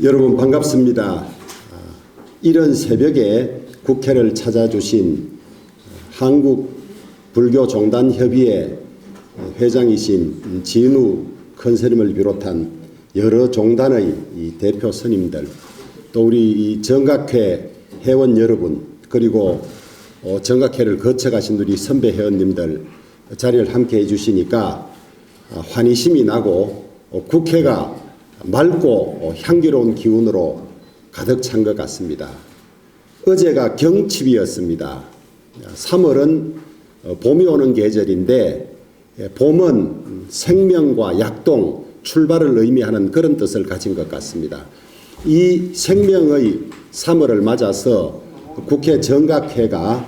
여러분 반갑습니다. 이른 새벽에 국회를 찾아주신 한국불교종단협의회 회장이신 진우 큰스님을 비롯한 여러 종단의 대표 스님들, 또 우리 이 정각회 회원 여러분, 그리고 정각회를 거쳐가신 우리 선배 회원님들 자리를 함께 해주시니까 환희심이 나고 국회가 맑고 향기로운 기운으로 가득 찬 것 같습니다. 어제가 경칩이었습니다. 3월은 봄이 오는 계절인데 봄은 생명과 약동, 출발을 의미하는 그런 뜻을 가진 것 같습니다. 이 생명의 3월을 맞아서 국회 정각회가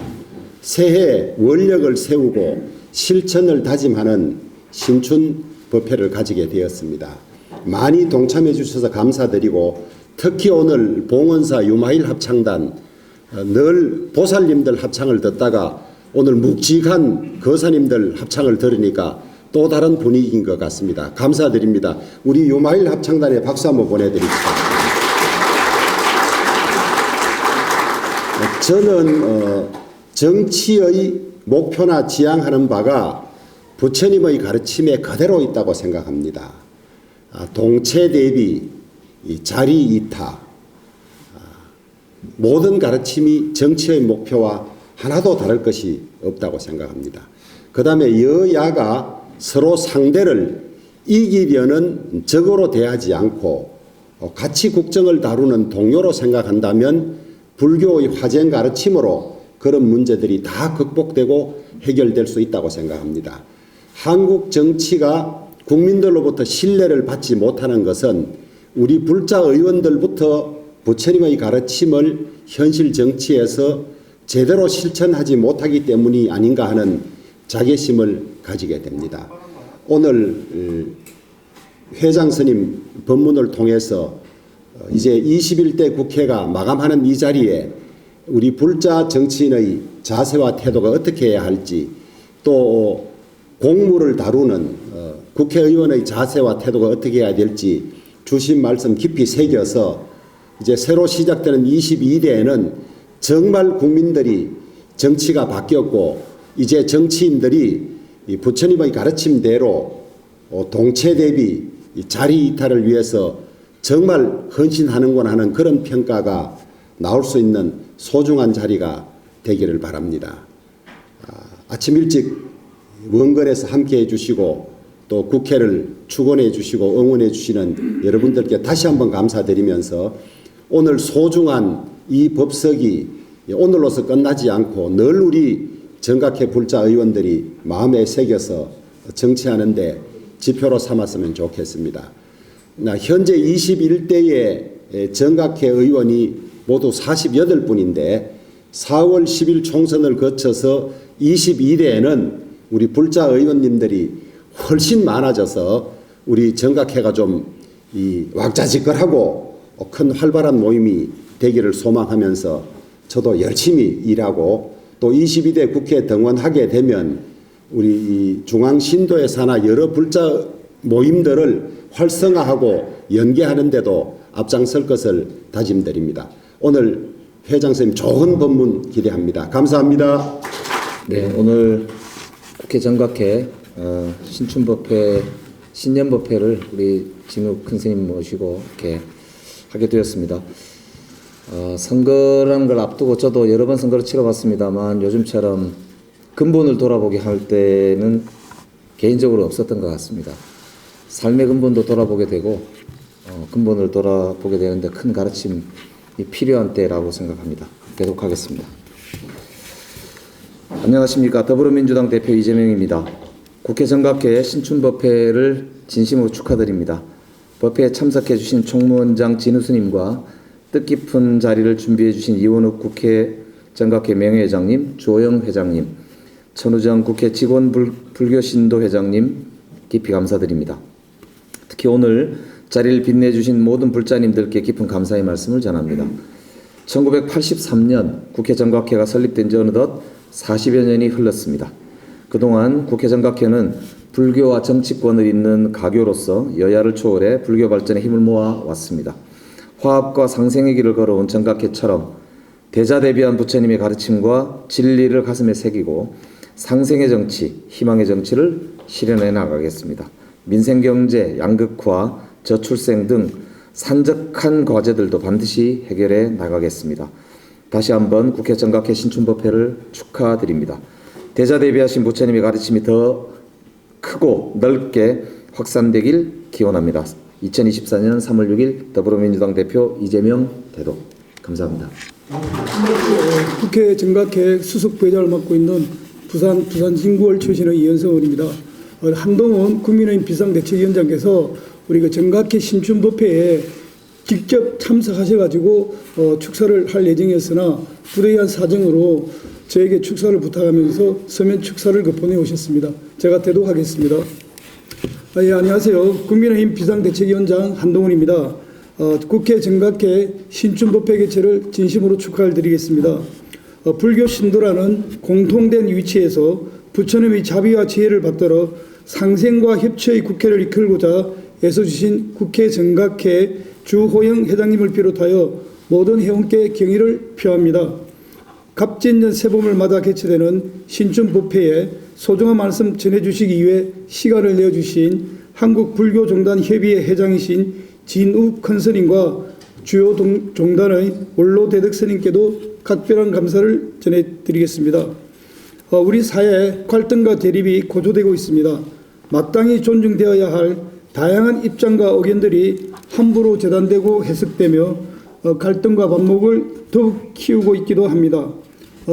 새해 원력을 세우고 실천을 다짐하는 신춘법회를 가지게 되었습니다. 많이 동참해 주셔서 감사드리고, 특히 오늘 봉원사 유마일 합창단 늘 보살님들 합창을 듣다가 오늘 묵직한 거사님들 합창을 들으니까 또 다른 분위기인 것 같습니다. 감사드립니다. 우리 유마일 합창단에 박수 한번 보내드립시다. 저는 정치의 목표나 지향하는 바가 부처님의 가르침에 그대로 있다고 생각합니다. 동체 대비, 자리 이타, 모든 가르침이 정치의 목표와 하나도 다를 것이 없다고 생각합니다. 그 다음에 여야가 서로 상대를 이기려는 적으로 대하지 않고 같이 국정을 다루는 동료로 생각한다면 불교의 화쟁 가르침으로 그런 문제들이 다 극복되고 해결될 수 있다고 생각합니다. 한국 정치가 국민들로부터 신뢰를 받지 못하는 것은 우리 불자 의원들부터 부처님의 가르침을 현실 정치에서 제대로 실천하지 못하기 때문이 아닌가 하는 자괴심을 가지게 됩니다. 오늘 회장 스님 법문을 통해서 이제 21대 국회가 마감하는 이 자리에 우리 불자 정치인의 자세와 태도가 어떻게 해야 할지, 또 공무를 다루는 국회의원의 자세와 태도가 어떻게 해야 될지 주신 말씀 깊이 새겨서 이제 새로 시작되는 22대에는 정말 국민들이 정치가 바뀌었고 이제 정치인들이 부처님의 가르침대로 동체 대비 자리 이탈을 위해서 정말 헌신하는구나 하는 그런 평가가 나올 수 있는 소중한 자리가 되기를 바랍니다. 아침 일찍 원건에서 함께 해주시고 또 국회를 축원해 주시고 응원해 주시는 여러분들께 다시 한번 감사드리면서 오늘 소중한 이 법석이 오늘로서 끝나지 않고 늘 우리 정각회 불자 의원들이 마음에 새겨서 정치하는데 지표로 삼았으면 좋겠습니다. 현재 21대의 정각회 의원이 모두 48분인데 4월 10일 총선을 거쳐서 22대에는 우리 불자 의원님들이 훨씬 많아져서 우리 정각회가 좀 왁자지껄하고 큰 활발한 모임이 되기를 소망하면서 저도 열심히 일하고 또 22대 국회에 등원하게 되면 우리 중앙신도에 사나 여러 불자 모임들을 활성화하고 연계하는 데도 앞장설 것을 다짐드립니다. 오늘 회장 선생님 좋은 법문 기대합니다. 감사합니다. 네, 오늘 국회 정각회 신춘법회 신년법회를 우리 진우 큰스님 모시고 이렇게 하게 되었습니다. 선거라는 걸 앞두고 저도 여러 번 선거를 치러봤습니다만 요즘처럼 근본을 돌아보게 할 때는 개인적으로 없었던 것 같습니다. 삶의 근본도 돌아보게 되고 근본을 돌아보게 되는데 큰 가르침이 필요한 때라고 생각합니다. 계속하겠습니다. 안녕하십니까. 더불어민주당 대표 이재명입니다. 국회 정각회 신춘법회를 진심으로 축하드립니다. 법회에 참석해 주신 총무원장 진우 스님과 뜻깊은 자리를 준비해 주신 이원욱 국회 정각회 명예회장님, 주호영 회장님, 천우정 국회 직원 불교신도 회장님 깊이 감사드립니다. 특히 오늘 자리를 빛내주신 모든 불자님들께 깊은 감사의 말씀을 전합니다. 1983년 국회 정각회가 설립된 지 어느덧 40여 년이 흘렀습니다. 그동안 국회 정각회는 불교와 정치권을 잇는 가교로서 여야를 초월해 불교 발전에 힘을 모아 왔습니다. 화합과 상생의 길을 걸어온 정각회처럼 대자대비한 부처님의 가르침과 진리를 가슴에 새기고 상생의 정치, 희망의 정치를 실현해 나가겠습니다. 민생경제, 양극화, 저출생 등 산적한 과제들도 반드시 해결해 나가겠습니다. 다시 한번 국회 정각회 신춘법회를 축하드립니다. 대자대비하신 부처님의 가르침이 더 크고 넓게 확산되길 기원합니다. 2024년 3월 6일 더불어민주당 대표 이재명 대도. 감사합니다. 국회 정각회 수석 부회장을 맡고 있는 부산 진구월 출신의 이현성 의원입니다. 한동훈 국민의힘 비상대책위원장께서 우리 그 정각회 신춘법회에 직접 참석하셔가지고 축사를 할 예정이었으나 불의한 사정으로 저에게 축사를 부탁하면서 서면 축사를 보내오셨습니다. 제가 대도하겠습니다. 예, 안녕하세요. 국민의힘 비상대책위원장 한동훈입니다. 국회 정각회 신춘법회 개최를 진심으로 축하를 드리겠습니다. 불교 신도라는 공통된 위치에서 부처님의 자비와 지혜를 받들어 상생과 협치의 국회를 이끌고자 애써주신 국회 정각회 주호영 회장님을 비롯하여 모든 회원께 경의를 표합니다. 갑진년 새봄을 맞아 개최되는 신춘법회에 소중한 말씀 전해주시기 위해 시간을 내어주신 한국불교종단협의회 회장이신 진우 컨설님과 주요 종단의 원로 대덕 스님께도 각별한 감사를 전해드리겠습니다. 우리 사회에 갈등과 대립이 고조되고 있습니다. 마땅히 존중되어야 할 다양한 입장과 의견들이 함부로 재단되고 해석되며 갈등과 반목을 더욱 키우고 있기도 합니다.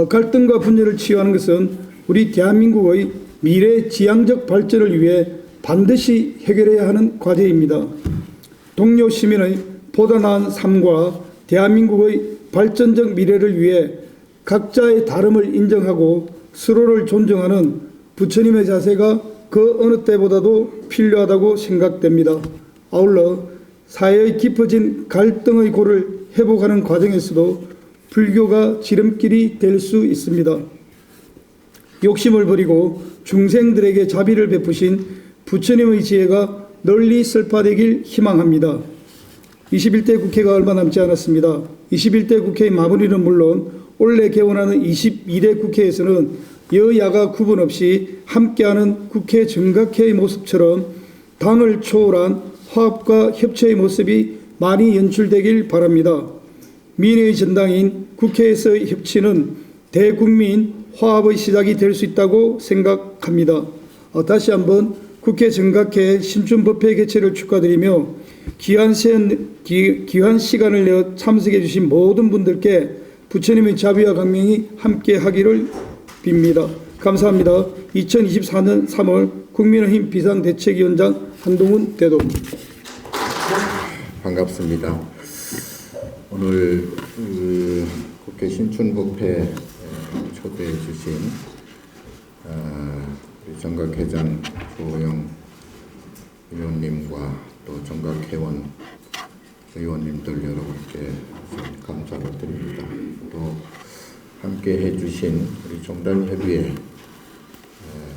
갈등과 분열을 치유하는 것은 우리 대한민국의 미래 지향적 발전을 위해 반드시 해결해야 하는 과제입니다. 동료 시민의 보다 나은 삶과 대한민국의 발전적 미래를 위해 각자의 다름을 인정하고 서로를 존중하는 부처님의 자세가 그 어느 때보다도 필요하다고 생각됩니다. 아울러 사회의 깊어진 갈등의 골을 회복하는 과정에서도 불교가 지름길이 될 수 있습니다. 욕심을 버리고 중생들에게 자비를 베푸신 부처님의 지혜가 널리 설파되길 희망합니다. 21대 국회가 얼마 남지 않았습니다. 21대 국회의 마무리는 물론 올해 개원하는 22대 국회에서는 여야가 구분 없이 함께하는 국회 정각회의 모습처럼 당을 초월한 화합과 협치의 모습이 많이 연출되길 바랍니다. 민의의 전당인 국회에서의 협치는 대국민 화합의 시작이 될 수 있다고 생각합니다. 다시 한번 국회 정각회 신춘법회 개최를 축하드리며 귀한 시간을 내어 참석해 주신 모든 분들께 부처님의 자비와 강명이 함께 하기를 빕니다. 감사합니다. 2024년 3월 국민의힘 비상대책위원장 한동훈 대도. 반갑습니다. 오늘 국회 신춘법회 초대해 주신 우리 정각회장 조호영 의원님과 또 정각회원 의원님들 여러분께 감사를 드립니다. 또 함께 해주신 우리 종단협의회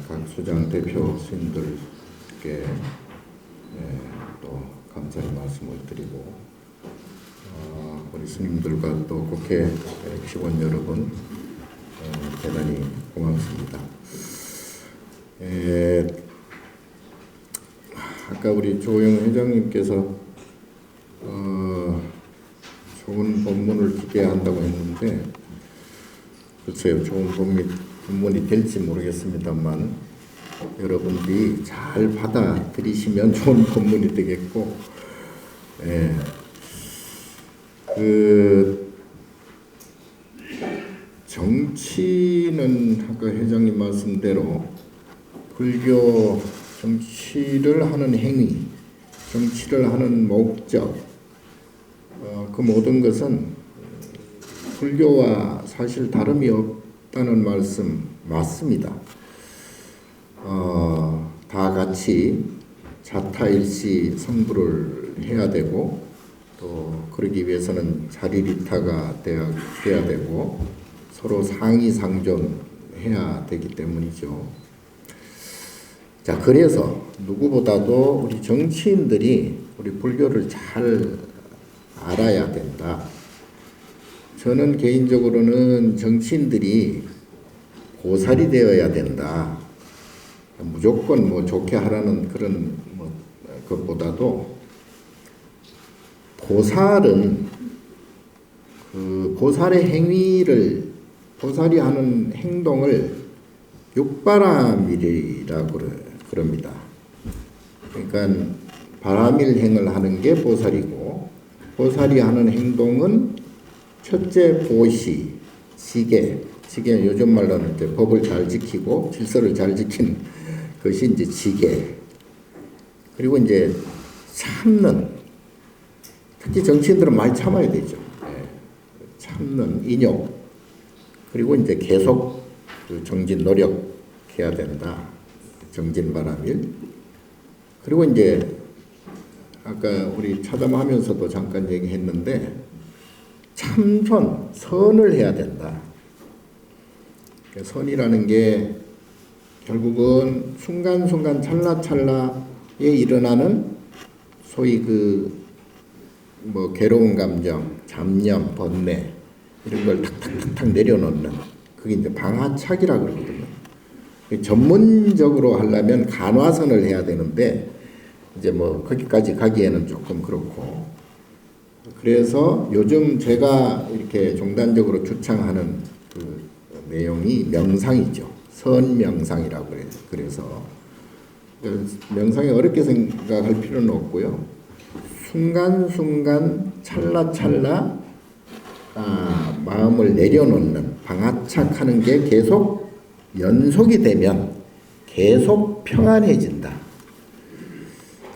각 수장 대표 스님들께 또 감사의 말씀을 드리고 우리 스님들과 또 국회 직원 여러분 대단히 고맙습니다. 아까 우리 조영 회장님께서 좋은 법문을 기대한다고 했는데 글쎄요, 좋은 법문이 될지 모르겠습니다만 여러분들이 잘 받아들이시면 좋은 법문이 되겠고, 정치는 아까 회장님 말씀대로 불교 정치를 하는 행위, 정치를 하는 목적, 그 모든 것은 불교와 사실 다름이 없다는 말씀 맞습니다. 다 같이 자타일시 성불을 해야 되고 또 그러기 위해서는 자리리타가 돼야 되고 서로 상의상존해야 되기 때문이죠. 자, 그래서 누구보다도 우리 정치인들이 우리 불교를 잘 알아야 된다. 저는 개인적으로는 정치인들이 보살이 되어야 된다. 무조건 뭐 좋게 하라는 그런 뭐 것보다도 보살은 그 보살의 행위를 보살이 하는 행동을 육바라밀이라고 그럽니다. 그러니까 바라밀행을 하는 게 보살이고 보살이 하는 행동은 첫째 보시, 지계 요즘 말로는 이제 법을 잘 지키고 질서를 잘 지킨 것이 이제 지계. 그리고 이제 참는. 특히 정치인들은 많이 참아야 되죠. 참는, 인욕. 그리고 이제 계속 정진 노력해야 된다. 정진바라밀. 그리고 이제 아까 우리 차담하면서도 잠깐 얘기했는데 참선, 선을 해야 된다. 선이라는 게 결국은 순간순간 찰나찰나에 일어나는 소위 그 뭐 괴로운 감정, 잡념, 번뇌 이런 걸 탁탁탁탁 내려놓는 그게 이제 방하착이라 그러거든요. 전문적으로 하려면 간화선을 해야 되는데 이제 뭐 거기까지 가기에는 조금 그렇고 그래서 요즘 제가 이렇게 종단적으로 주창하는 그 내용이 명상이죠. 선명상이라고 그래요. 그래서 명상이 어렵게 생각할 필요는 없고요. 순간순간 찰나찰나 마음을 내려놓는 방아착하는 게 계속 연속이 되면 계속 평안해진다.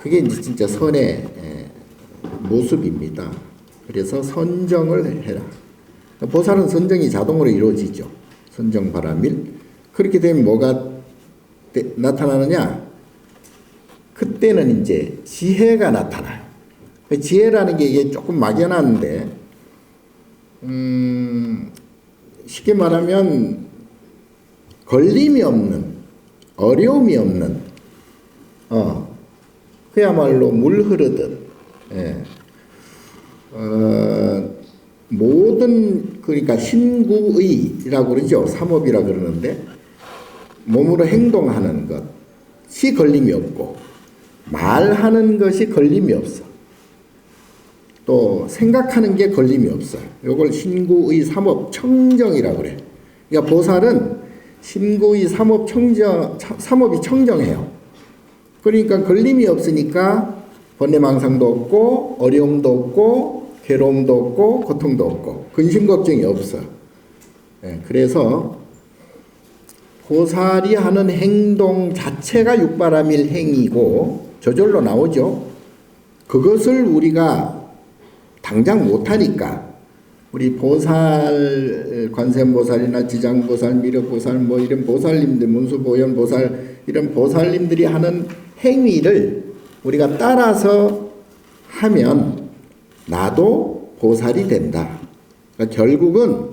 그게 이제 진짜 선의 모습입니다. 그래서 선정을 해라. 보살은 선정이 자동으로 이루어지죠. 선정바라밀. 그렇게 되면 뭐가 나타나느냐? 그때는 이제 지혜가 나타나요. 지혜라는 게 이게 조금 막연한데, 쉽게 말하면 걸림이 없는, 어려움이 없는, 그야말로 물 흐르듯, 모든 그러니까 신구의라고 그러죠. 삼업이라 그러는데 몸으로 행동하는 것이 걸림이 없고 말하는 것이 걸림이 없어. 또 생각하는 게 걸림이 없어요. 이걸 신구의 삼업 청정이라고 그래. 그러니까 보살은 신구의 삼업이 청정해요. 그러니까 걸림이 없으니까 번뇌망상도 없고 어려움도 없고 괴로움도 없고 고통도 없고 근심 걱정이 없어요. 그래서 보살이 하는 행동 자체가 육바라밀 행위고 저절로 나오죠. 그것을 우리가 당장 못하니까 우리 보살, 관세음보살이나 지장보살, 미륵보살 뭐 이런 보살님들, 문수보현보살 이런 보살님들이 하는 행위를 우리가 따라서 하면 나도 보살이 된다. 그러니까 결국은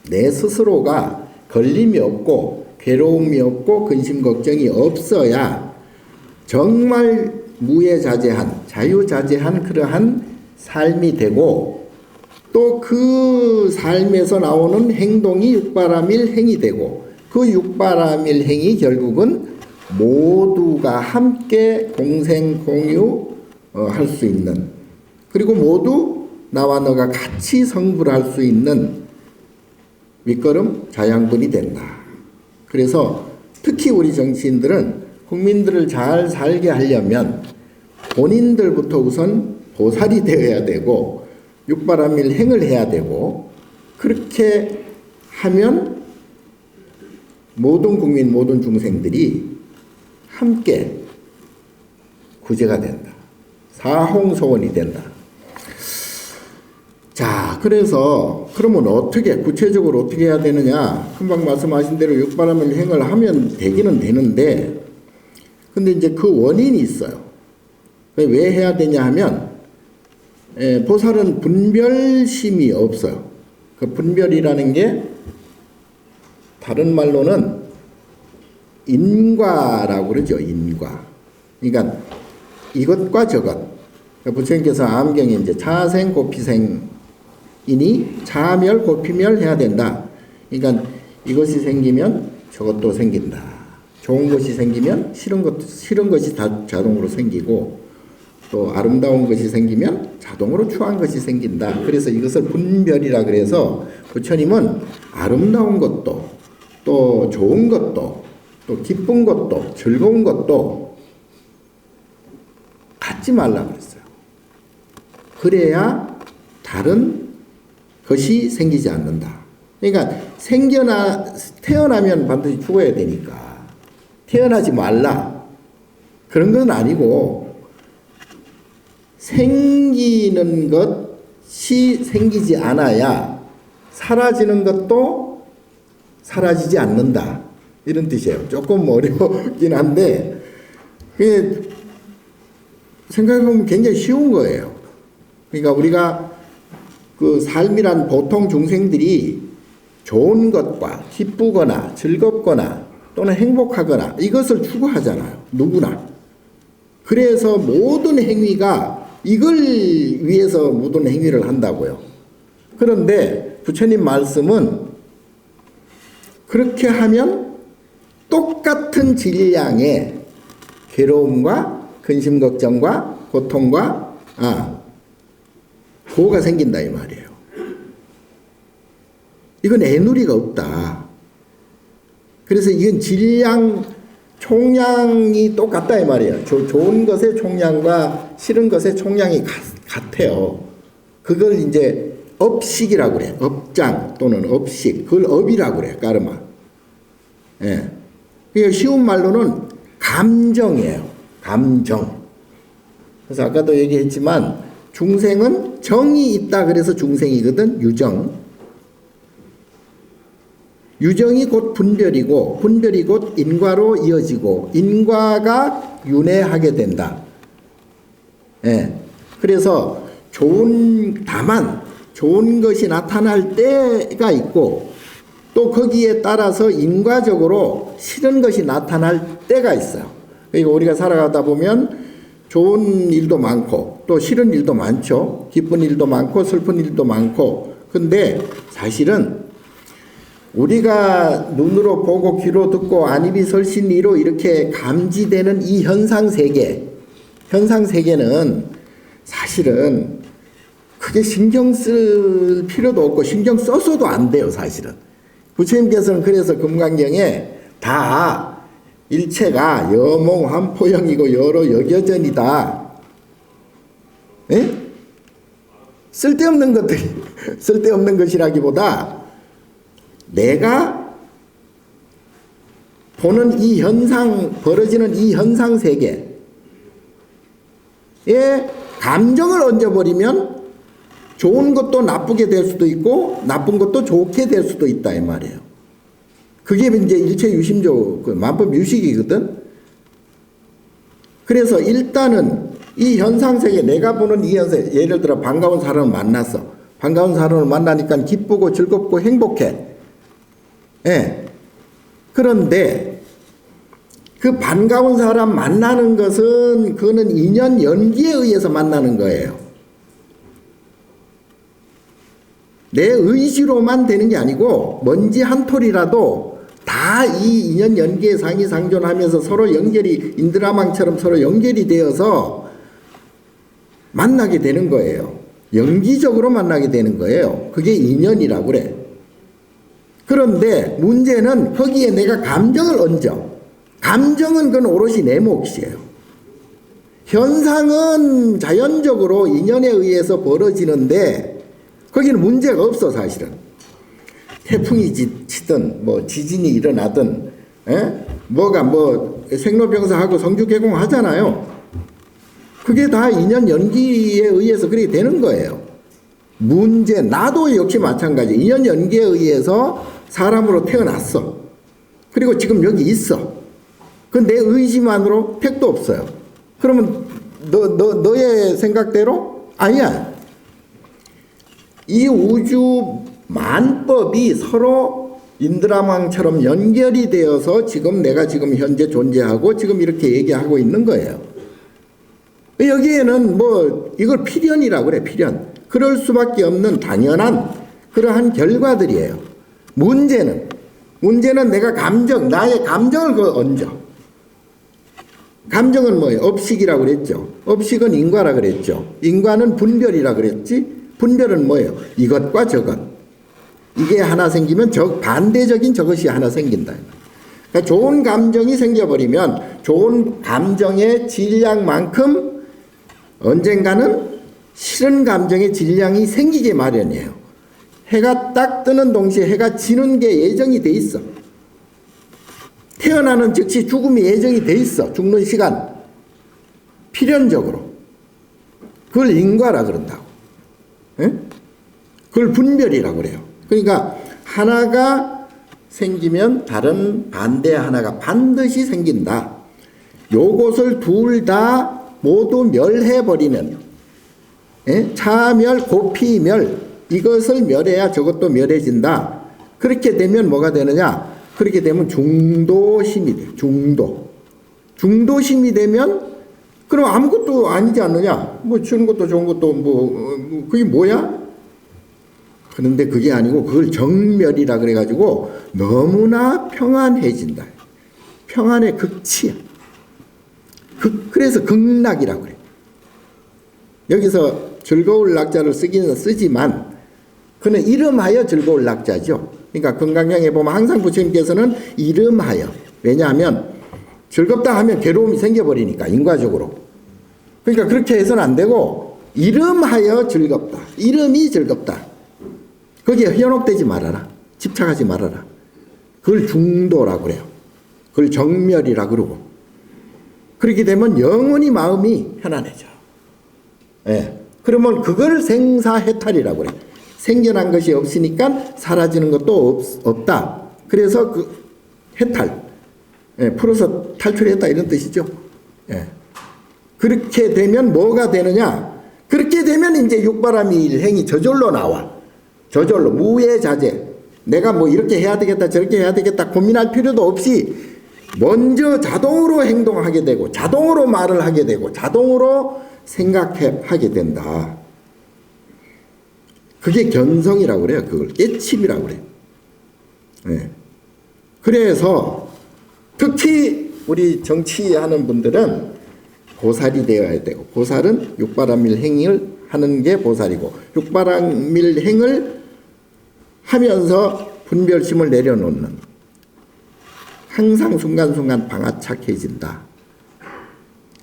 내 스스로가 걸림이 없고 괴로움이 없고 근심 걱정이 없어야 정말 무해자재한 자유자재한 그러한 삶이 되고 또 그 삶에서 나오는 행동이 육바라밀 행이 되고 그 육바라밀 행이 결국은 모두가 함께 공생 공유 할 수 있는 그리고 모두 나와 너가 같이 성불할 수 있는 밑거름 자양분이 된다. 그래서 특히 우리 정치인들은 국민들을 잘 살게 하려면 본인들부터 우선 보살이 되어야 되고 육바라밀 행을 해야 되고 그렇게 하면 모든 국민 모든 중생들이 함께 구제가 된다. 사홍소원이 된다. 자, 그래서 그러면 어떻게 구체적으로 어떻게 해야 되느냐? 금방 말씀하신 대로 육바라밀 행을 하면 되기는 되는데 근데 이제 그 원인이 있어요. 왜 해야 되냐 하면 보살은 분별심이 없어요. 그 분별이라는 게 다른 말로는 인과라고 그러죠. 인과. 그러니까 이것과 저것. 부처님께서 암경에 이제 차생 고피생이니 차멸 고피멸 해야 된다. 그러니까 이것이 생기면 저것도 생긴다. 좋은 것이 생기면 싫은 것이 다 자동으로 생기고 또 아름다운 것이 생기면 자동으로 추한 것이 생긴다. 그래서 이것을 분별이라 그래서 부처님은 아름다운 것도 또 좋은 것도 또 기쁜 것도 즐거운 것도 갖지 말라 그랬어요. 그래야 다른 것이 생기지 않는다. 그러니까 태어나면 반드시 죽어야 되니까 태어나지 말라 그런 건 아니고 생기는 것이 생기지 않아야 사라지는 것도 사라지지 않는다 이런 뜻이에요. 조금 어렵긴 한데 그게 생각해보면 굉장히 쉬운 거예요. 그러니까 우리가 그 삶이란 보통 중생들이 좋은 것과 기쁘거나 즐겁거나 또는 행복하거나 이것을 추구하잖아요. 누구나. 그래서 모든 행위가 이걸 위해서 모든 행위를 한다고요. 그런데 부처님 말씀은 그렇게 하면 똑같은 질량의 괴로움과 근심 걱정과 고통과 보호가 생긴다 이 말이에요. 이건 애누리가 없다. 그래서 이건 질량 총량이 똑같다 이 말이에요. 좋은 것의 총량과 싫은 것의 총량이 같아요. 그걸 이제 업식이라고 그래. 업장 또는 업식. 그걸 업이라고 그래. 까르마. 예. 그러니까 쉬운 말로는 감정이에요. 감정. 그래서 아까도 얘기했지만 중생은 정이 있다 그래서 중생이거든. 유정. 유정이 곧 분별이고 분별이 곧 인과로 이어지고 인과가 윤회하게 된다. 예. 그래서 다만 좋은 것이 나타날 때가 있고 또 거기에 따라서 인과적으로 싫은 것이 나타날 때가 있어요. 그러니까 우리가 살아가다 보면 좋은 일도 많고 또 싫은 일도 많죠. 기쁜 일도 많고 슬픈 일도 많고. 근데 사실은 우리가 눈으로 보고 귀로 듣고 안입이 설신이로 이렇게 감지되는 이 현상세계는 사실은 크게 신경 쓸 필요도 없고 신경 써서도 안 돼요. 사실은 부처님께서는 그래서 금강경에 다 일체가 여몽환포형이고 여러 여겨전이다. 예? 쓸데없는 것이라기보다 내가 보는 이 벌어지는 이 현상 세계에 감정을 얹어버리면 좋은 것도 나쁘게 될 수도 있고 나쁜 것도 좋게 될 수도 있다 이 말이에요. 그게 이제 일체 유심조 만법 유식이거든. 그래서 일단은 이 현상 세계 내가 보는 이 현상 예를 들어 반가운 사람을 만났어. 반가운 사람을 만나니까 기쁘고 즐겁고 행복해. 예. 그런데 그 반가운 사람 만나는 것은 그거는 인연 연기에 의해서 만나는 거예요. 내 의지로만 되는 게 아니고 먼지 한 톨이라도 다 이 인연 연기에 상이상존하면서 서로 연결이 인드라망처럼 서로 연결이 되어서 만나게 되는 거예요. 연기적으로 만나게 되는 거예요. 그게 인연이라고 그래. 그런데 문제는 거기에 내가 감정을 얹어. 감정은 그건 오롯이 내 몫이에요. 현상은 자연적으로 인연에 의해서 벌어지는데 거기는 문제가 없어 사실은. 태풍이 치든 지진이 일어나든 생로병사하고 성주개공 하잖아요. 그게 다 인연 연기에 의해서 그렇게 되는 거예요. 나도 역시 마찬가지. 인연 연기에 의해서 사람으로 태어났어. 그리고 지금 여기 있어. 그 내 의지만으로 택도 없어요. 그러면 너의 생각대로 아니야. 이 우주 만법이 서로 인드라망처럼 연결이 되어서 지금 내가 지금 현재 존재하고 지금 이렇게 얘기하고 있는 거예요. 여기에는 뭐 이걸 필연이라고 그래, 필연. 그럴 수밖에 없는 당연한 그러한 결과들이에요. 문제는 내가 나의 감정을 얹어. 감정은 뭐예요? 업식이라고 그랬죠. 업식은 인과라 그랬죠. 인과는 분별이라 그랬지. 분별은 뭐예요? 이것과 저것. 이게 하나 생기면 반대적인 저것이 하나 생긴다. 그러니까 좋은 감정이 생겨버리면 좋은 감정의 질량만큼 언젠가는 싫은 감정의 질량이 생기게 마련이에요. 해가 딱 뜨는 동시에 해가 지는 게 예정이 돼 있어. 태어나는 즉시 죽음이 예정이 돼 있어. 죽는 시간. 필연적으로. 그걸 인과라 그런다고. 예? 그걸 분별이라고 그래요. 그러니까 하나가 생기면 다른 반대 하나가 반드시 생긴다. 요것을 둘 다 모두 멸해버리는, 예? 차멸, 고피멸, 이것을 멸해야 저것도 멸해진다. 그렇게 되면 뭐가 되느냐? 그렇게 되면 중도심이 돼요. 중도심이 되면 그럼 아무것도 아니지 않느냐? 뭐 좋은 것도 좋은 것도 그게 뭐야? 그런데 그게 아니고 그걸 정멸이라 그래가지고 너무나 평안해진다. 평안의 극치야. 그래서 극락이라고 그래. 여기서 즐거울 낙자를 쓰기는 쓰지만 그는 이름하여 즐거울 낙자죠. 그러니까 금강경에 보면 항상 부처님께서는 이름하여. 왜냐하면 즐겁다 하면 괴로움이 생겨버리니까 인과적으로. 그러니까 그렇게 해서는 안 되고 이름하여 즐겁다. 이름이 즐겁다. 거기에 현혹되지 말아라. 집착하지 말아라. 그걸 중도라고 그래요. 그걸 정멸이라고 그러고. 그렇게 되면 영원히 마음이 편안해져. 예. 그러면 그걸 생사해탈이라고 그래요. 생겨난 것이 없으니까 사라지는 것도 없다. 그래서 그 해탈. 예. 풀어서 탈출했다 이런 뜻이죠. 예. 그렇게 되면 뭐가 되느냐? 그렇게 되면 이제 육바람이 일행이 저절로 나와. 저절로 무예자제. 내가 뭐 이렇게 해야 되겠다 저렇게 해야 되겠다 고민할 필요도 없이 먼저 자동으로 행동하게 되고 자동으로 말을 하게 되고 자동으로 생각하게 된다. 그게 견성이라고 그래요. 그걸 깨침이라고 그래요. 네. 그래서 특히 우리 정치하는 분들은 보살이 되어야 되고 보살은 육바람밀행을 하는 게 보살이고 육바람밀행을 하면서 분별심을 내려놓는 항상 순간순간 방아착해진다.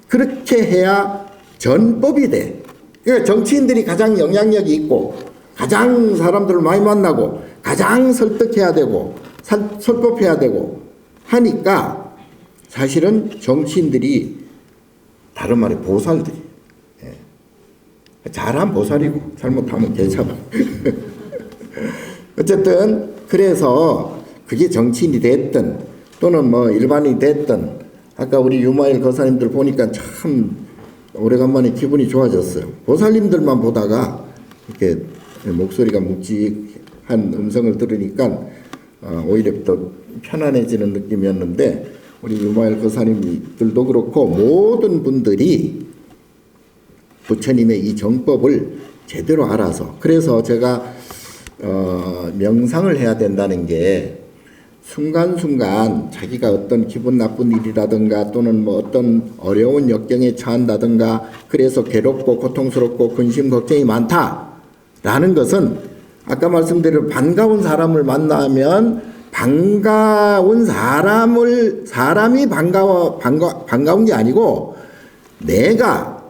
그렇게 해야 전법이 돼. 그러니까 정치인들이 가장 영향력이 있고 가장 사람들을 많이 만나고 가장 설득해야 되고 설법해야 되고 하니까 사실은 정치인들이 다른 말에 보살들이 잘하면 보살이고 잘못하면 개잡아. 어쨌든 그래서 그게 정치인이 됐든 또는 뭐 일반인이 됐든 아까 우리 유마일 거사님들 보니까 참 오래간만에 기분이 좋아졌어요. 보살님들만 보다가 이렇게 목소리가 묵직한 음성을 들으니까 오히려 더 편안해지는 느낌이었는데 우리 유마일 거사님들도 그렇고 모든 분들이 부처님의 이 정법을 제대로 알아서 그래서 제가 명상을 해야 된다는 게 순간순간 자기가 어떤 기분 나쁜 일이라든가 또는 뭐 어떤 어려운 역경에 처한다든가 그래서 괴롭고 고통스럽고 근심 걱정이 많다라는 것은 아까 말씀드린 반가운 사람을 만나면 반가운 사람이 반가운 게 아니고 내가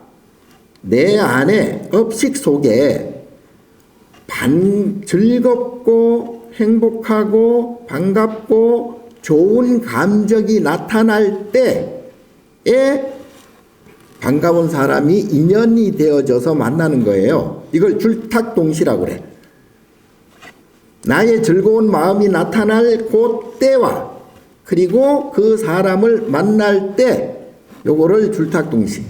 내 안에 업식 속에 즐겁고 행복하고 반갑고 좋은 감정이 나타날 때에 반가운 사람이 인연이 되어져서 만나는 거예요. 이걸 줄탁동시라고 그래. 나의 즐거운 마음이 나타날 그때와 그리고 그 사람을 만날 때 요거를 줄탁동시.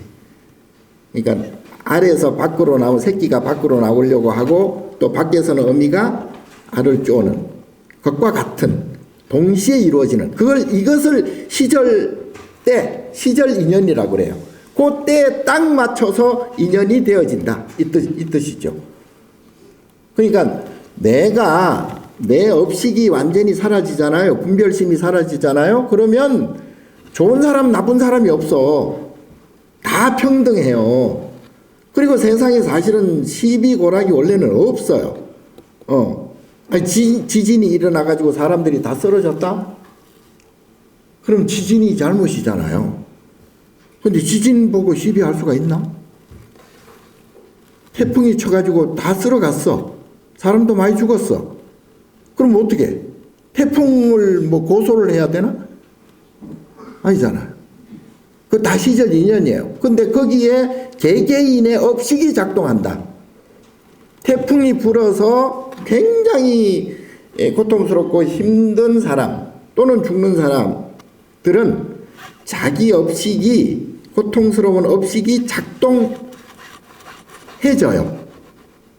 그러니까 알에서 밖으로 나온 새끼가 밖으로 나오려고 하고 또 밖에서는 어미가 알을 쪼는 것과 같은 동시에 이루어지는 이것을 시절 인연이라고 그래요. 그때에 딱 맞춰서 인연이 되어진다. 이 뜻이죠. 그러니까 내가 내 업식이 완전히 사라지잖아요. 분별심이 사라지잖아요. 그러면 좋은 사람 나쁜 사람이 없어. 다 평등해요. 그리고 세상에 사실은 시비 고락이 원래는 없어요. 아니, 지진이 일어나가지고 사람들이 다 쓰러졌다? 그럼 지진이 잘못이잖아요. 근데 지진 보고 시비할 수가 있나? 태풍이 쳐가지고 다 쓸어갔어. 사람도 많이 죽었어. 그럼 어떻게? 태풍을 뭐 고소를 해야 되나? 아니잖아요. 그 다 시절 인연이에요. 근데 거기에 개개인의 업식이 작동한다. 태풍이 불어서 굉장히 고통스럽고 힘든 사람 또는 죽는 사람들은 자기 업식이 고통스러운 업식이 작동해져요.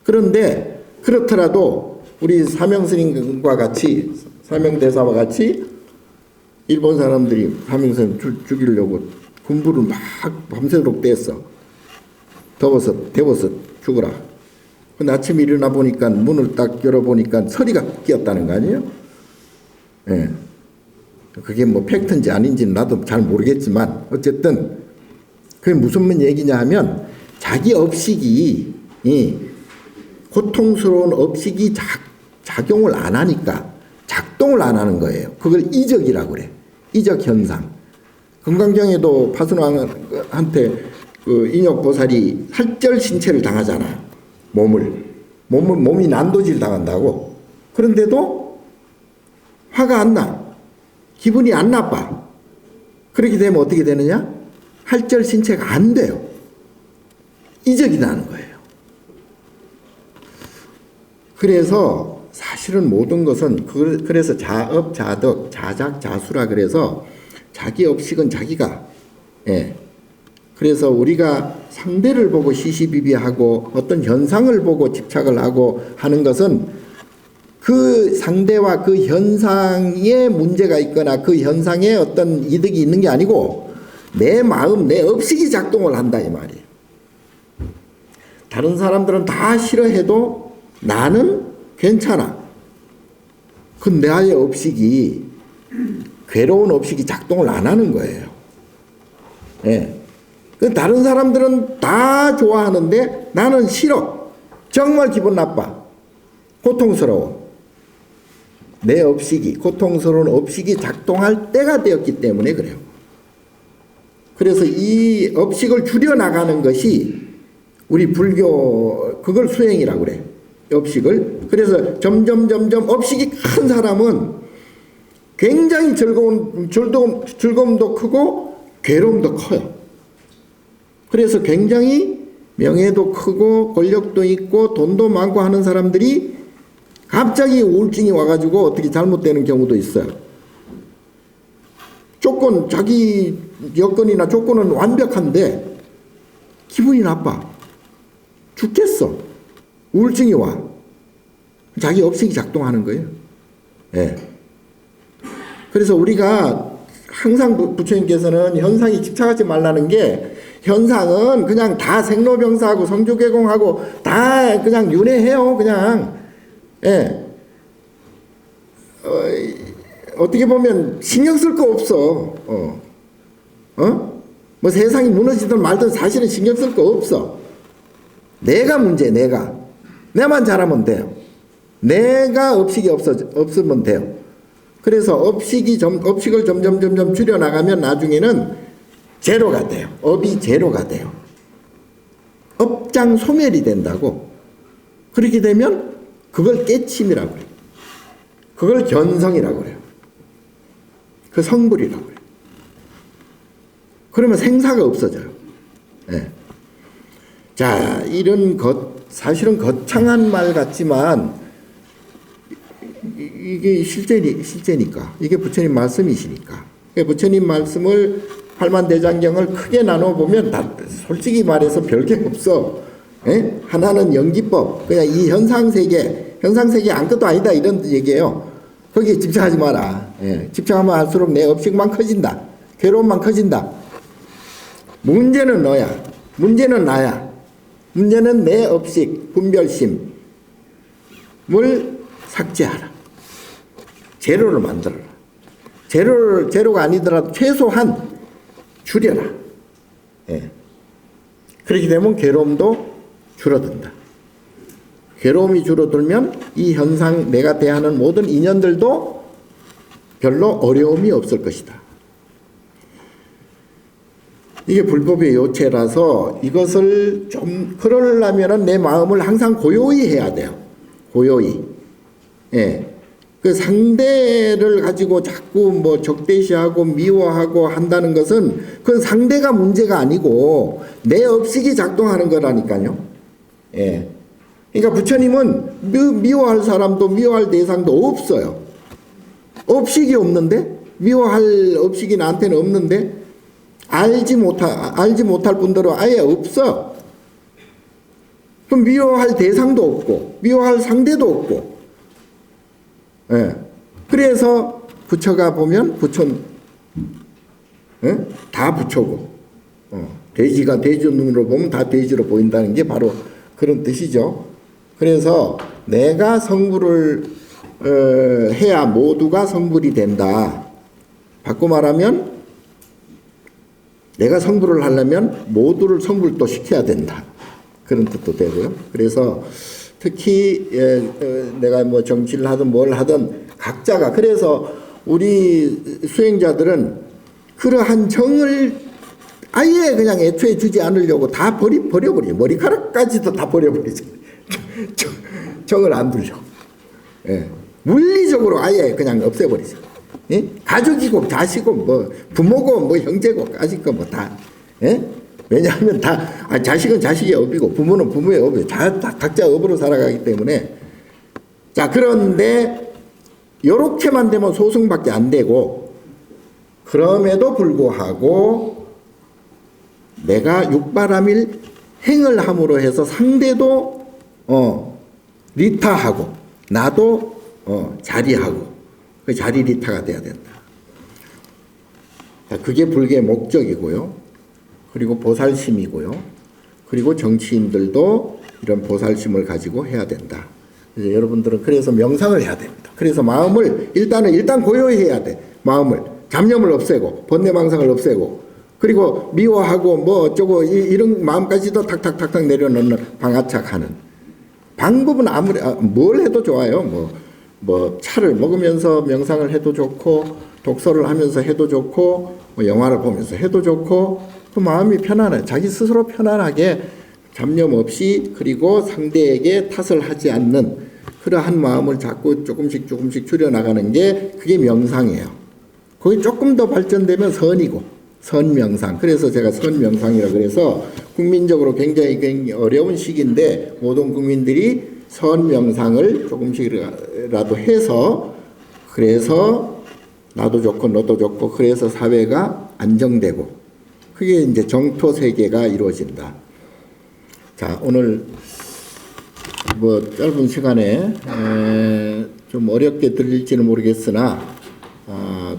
그런데 그렇더라도 우리 사명스님과 같이 사명대사와 같이 일본 사람들이 사명스님 죽이려고 군부를 막 밤새도록 뗐어. 데워서 죽어라. 근데 아침에 일어나 보니까 문을 딱 열어보니까 서리가 끼었다는 거 아니에요? 예. 그게 뭐 팩트인지 아닌지는 나도 잘 모르겠지만 어쨌든 그게 무슨 얘기냐 하면 자기 업식이 고통스러운 업식이 작용을 안 하니까 작동을 안 하는 거예요. 그걸 이적이라고 그래. 이적 현상. 금강경에도 파순왕한테 그 인욕보살이 살절 신체를 당하잖아. 몸이 난도질 당한다고. 그런데도 화가 안 나. 기분이 안 나빠. 그렇게 되면 어떻게 되느냐? 할절 신체가 안 돼요. 이적이 나는 거예요. 그래서 사실은 모든 것은 그래서 자업, 자덕, 자작, 자수라 그래서 자기 업식은 자기가 그래서 우리가 상대를 보고 시시비비하고 어떤 현상을 보고 집착을 하고 하는 것은 그 상대와 그 현상에 문제가 있거나 그 현상에 어떤 이득이 있는 게 아니고 내 마음, 내 업식이 작동을 한다 이 말이에요. 다른 사람들은 다 싫어해도 나는 괜찮아. 그 나의 업식이 괴로운 업식이 작동을 안 하는 거예요. 예. 다른 사람들은 다 좋아하는데 나는 싫어. 정말 기분 나빠. 고통스러워. 내 업식이 고통스러운 업식이 작동할 때가 되었기 때문에 그래요. 그래서 이 업식을 줄여나가는 것이 우리 불교 그걸 수행이라고 그래. 업식을. 그래서 점점 업식이 큰 사람은 굉장히 즐거움도 크고 괴로움도 커요. 그래서 굉장히 명예도 크고 권력도 있고 돈도 많고 하는 사람들이 갑자기 우울증이 와가지고 어떻게 잘못되는 경우도 있어요. 자기 여건이나 조건은 완벽한데 기분이 나빠. 죽겠어. 우울증이 와. 자기 업식이 작동하는 거예요. 예. 그래서 우리가 항상 부처님께서는 현상에 집착하지 말라는 게 현상은 그냥 다 생로병사하고 성주개공하고 다 그냥 윤회해요. 그냥 어떻게 보면 신경 쓸 거 없어. 뭐 세상이 무너지든 말든 사실은 신경 쓸 거 없어. 내가 문제, 내만 잘하면 돼요. 내가 업식이 없으면 돼요. 그래서 업식을 점점 줄여나가면 나중에는 제로가 돼요. 업이 제로가 돼요. 업장 소멸이 된다고. 그렇게 되면 그걸 깨침이라고 그래요. 그걸 견성이라고 그래요. 그 성불이라고 그래요. 그러면 생사가 없어져요. 네. 자, 이런 사실은 거창한 말 같지만 이게 실제니까. 이게 부처님 말씀이시니까. 부처님 말씀을 팔만대장경을 크게 나눠보면 솔직히 말해서 별게 없어. 예? 하나는 연기법. 그냥 이 현상세계 아무것도 아니다 이런 얘기예요. 거기에 집착하지 마라. 예. 집착하면 할수록 내 업식만 커진다. 괴로움만 커진다. 문제는 너야. 문제는 나야. 문제는 내 업식, 분별심을 삭제하라. 제로를 만들어라. 제로가 아니더라도 최소한 줄여라. 예. 그렇게 되면 괴로움도 줄어든다. 괴로움이 줄어들면 이 현상, 내가 대하는 모든 인연들도 별로 어려움이 없을 것이다. 이게 불법의 요체라서 이것을 좀 그러려면 내 마음을 항상 고요히 해야 돼요. 고요히. 예. 그 상대를 가지고 자꾸 뭐 적대시하고 미워하고 한다는 것은 그건 상대가 문제가 아니고 내 업식이 작동하는 거라니까요. 예. 그러니까 부처님은 미워할 사람도 미워할 대상도 없어요. 업식이 없는데, 미워할 업식이 나한테는 없는데, 알지 못할 분들은 아예 없어. 그럼 미워할 대상도 없고 미워할 상대도 없고. 예. 그래서 부처가 보면 부처는 다 부처고, 돼지가 돼지 눈으로 보면 다 돼지로 보인다는 게 바로 그런 뜻이죠. 그래서 내가 성불을 해야 모두가 성불이 된다. 바꿔 말하면 내가 성불을 하려면 모두를 성불도 시켜야 된다. 그런 뜻도 되고요. 그래서 특히 내가 뭐 정치를 하든 뭘 하든 각자가, 그래서 우리 수행자들은 그러한 정을 아예 그냥 애초에 주지 않으려고 다 버려버리죠. 머리카락까지도 다 버려버리죠. 정을 안 두려고. 예. 물리적으로 아예 그냥 없애버리죠. 예? 가족이고 자식이고 뭐 부모고 뭐 형제고 까짓거 뭐 다. 예? 왜냐하면 다 자식은 자식의 업이고 부모는 부모의 업이고 다 각자 업으로 살아가기 때문에. 자, 그런데 요렇게만 되면 소승밖에 안 되고, 그럼에도 불구하고 내가 육바람일 행을 함으로 해서 상대도 리타하고 나도 자리하고 그 자리 리타가 돼야 된다. 자, 그게 불교의 목적이고요. 그리고 보살심이고요. 그리고 정치인들도 이런 보살심을 가지고 해야 된다. 그래서 여러분들은 그래서 명상을 해야 됩니다. 그래서 마음을 일단 고요히 해야 돼. 마음을 잡념을 없애고 번뇌망상을 없애고, 그리고 미워하고 뭐 어쩌고 이런 마음까지도 탁탁탁탁 내려놓는 방아착하는 방법은 아무리 뭘 해도 좋아요. 뭐 차를 먹으면서 명상을 해도 좋고, 독서를 하면서 해도 좋고, 뭐 영화를 보면서 해도 좋고, 그 마음이 편안해. 자기 스스로 편안하게 잡념 없이, 그리고 상대에게 탓을 하지 않는 그러한 마음을 자꾸 조금씩 줄여나가는 게 그게 명상이에요. 거기 조금 더 발전되면 선이고, 선명상. 그래서 제가 선명상이라고 그래서 국민적으로 굉장히 어려운 시기인데 모든 국민들이 선명상을 조금씩이라도 해서, 그래서 나도 좋고 너도 좋고, 그래서 사회가 안정되고, 그게 이제 정토 세계가 이루어진다. 자, 오늘 뭐 짧은 시간에 좀 어렵게 들릴지는 모르겠으나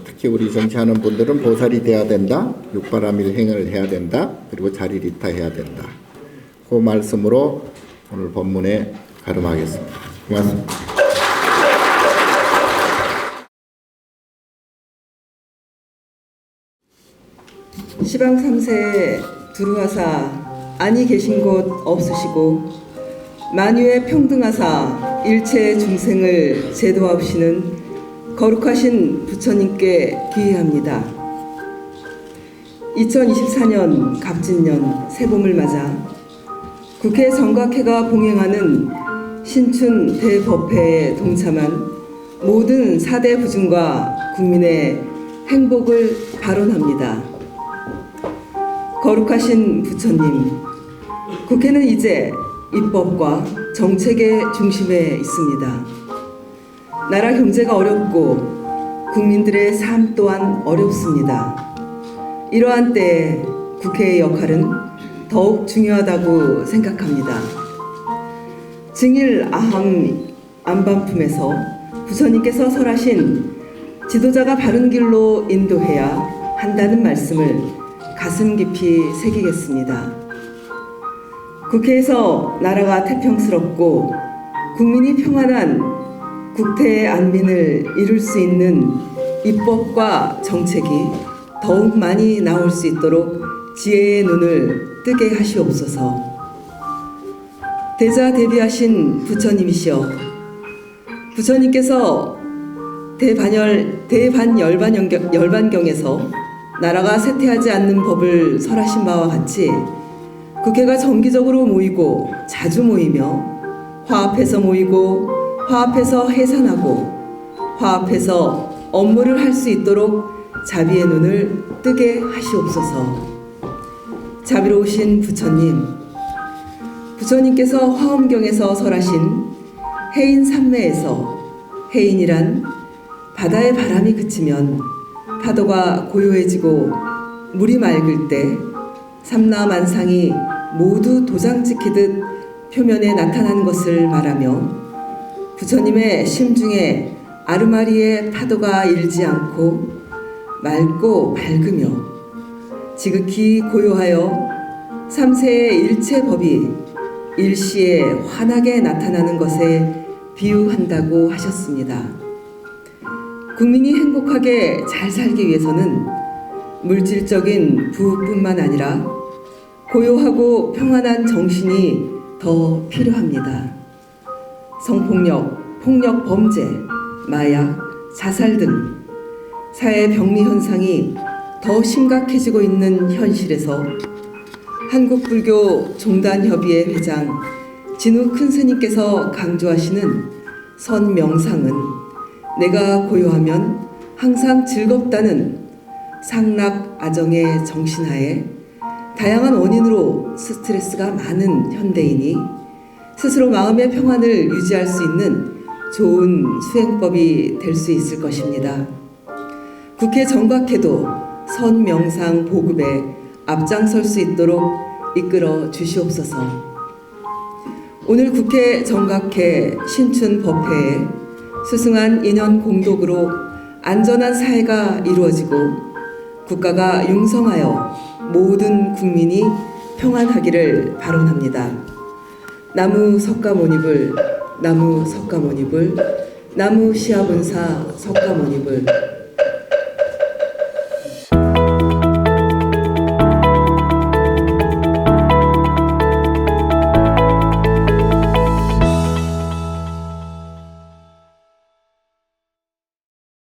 특히 우리 정치하는 분들은 보살이 돼야 된다. 육바람일 행을 해야 된다. 그리고 자리리타 해야 된다. 그 말씀으로 오늘 본문에 가름하겠습니다. 고맙습니다. 시방 3세에 두루하사 아니 계신 곳 없으시고 만유에 평등하사 일체 중생을 제도하시는 거룩하신 부처님께 귀의합니다. 2024년 갑진년 새봄을 맞아 국회 정각회가 봉행하는 신춘 대법회에 동참한 모든 사대 부중과 국민의 행복을 발언합니다. 거룩하신 부처님, 국회는 이제 입법과 정책의 중심에 있습니다. 나라 경제가 어렵고 국민들의 삶 또한 어렵습니다. 이러한 때에 국회의 역할은 더욱 중요하다고 생각합니다. 증일 아항 안반품에서 부처님께서 설하신 지도자가 바른 길로 인도해야 한다는 말씀을 가슴 깊이 새기겠습니다. 국회에서 나라가 태평스럽고 국민이 평안한 국태의 안민을 이룰 수 있는 입법과 정책이 더욱 많이 나올 수 있도록 지혜의 눈을 뜨게 하시옵소서. 대자대비하신 부처님이시여, 부처님께서 대반열반경에서 나라가 쇠퇴하지 않는 법을 설하신 바와 같이 국회가 정기적으로 모이고 자주 모이며 화합해서 모이고 화합해서 해산하고 화합해서 업무를 할 수 있도록 자비의 눈을 뜨게 하시옵소서. 자비로우신 부처님, 부처님께서 화엄경에서 설하신 해인 삼매에서 해인이란 바다의 바람이 그치면 파도가 고요해지고 물이 맑을 때 삼라만상이 모두 도장 찍히듯 표면에 나타나는 것을 말하며 부처님의 심중에 아르마리의 파도가 일지 않고 맑고 밝으며 지극히 고요하여 삼세의 일체 법이 일시에 환하게 나타나는 것에 비유한다고 하셨습니다. 국민이 행복하게 잘 살기 위해서는 물질적인 부뿐만 아니라 고요하고 평안한 정신이 더 필요합니다. 성폭력, 폭력 범죄, 마약, 자살 등 사회 병리 현상이 더 심각해지고 있는 현실에서 한국불교 종단협의회 회장 진우 큰 스님께서 강조하시는 선명상은 내가 고요하면 항상 즐겁다는 상락아정의 정신하에 다양한 원인으로 스트레스가 많은 현대인이 스스로 마음의 평안을 유지할 수 있는 좋은 수행법이 될 수 있을 것입니다. 국회 정각회도 선명상 보급에 앞장설 수 있도록 이끌어 주시옵소서. 오늘 국회 정각회 신춘법회에 수승한 인연 공덕으로 안전한 사회가 이루어지고 국가가 융성하여 모든 국민이 평안하기를 발언합니다. 나무 석가모니불, 나무 석가모니불, 나무 시아분사 석가모니불.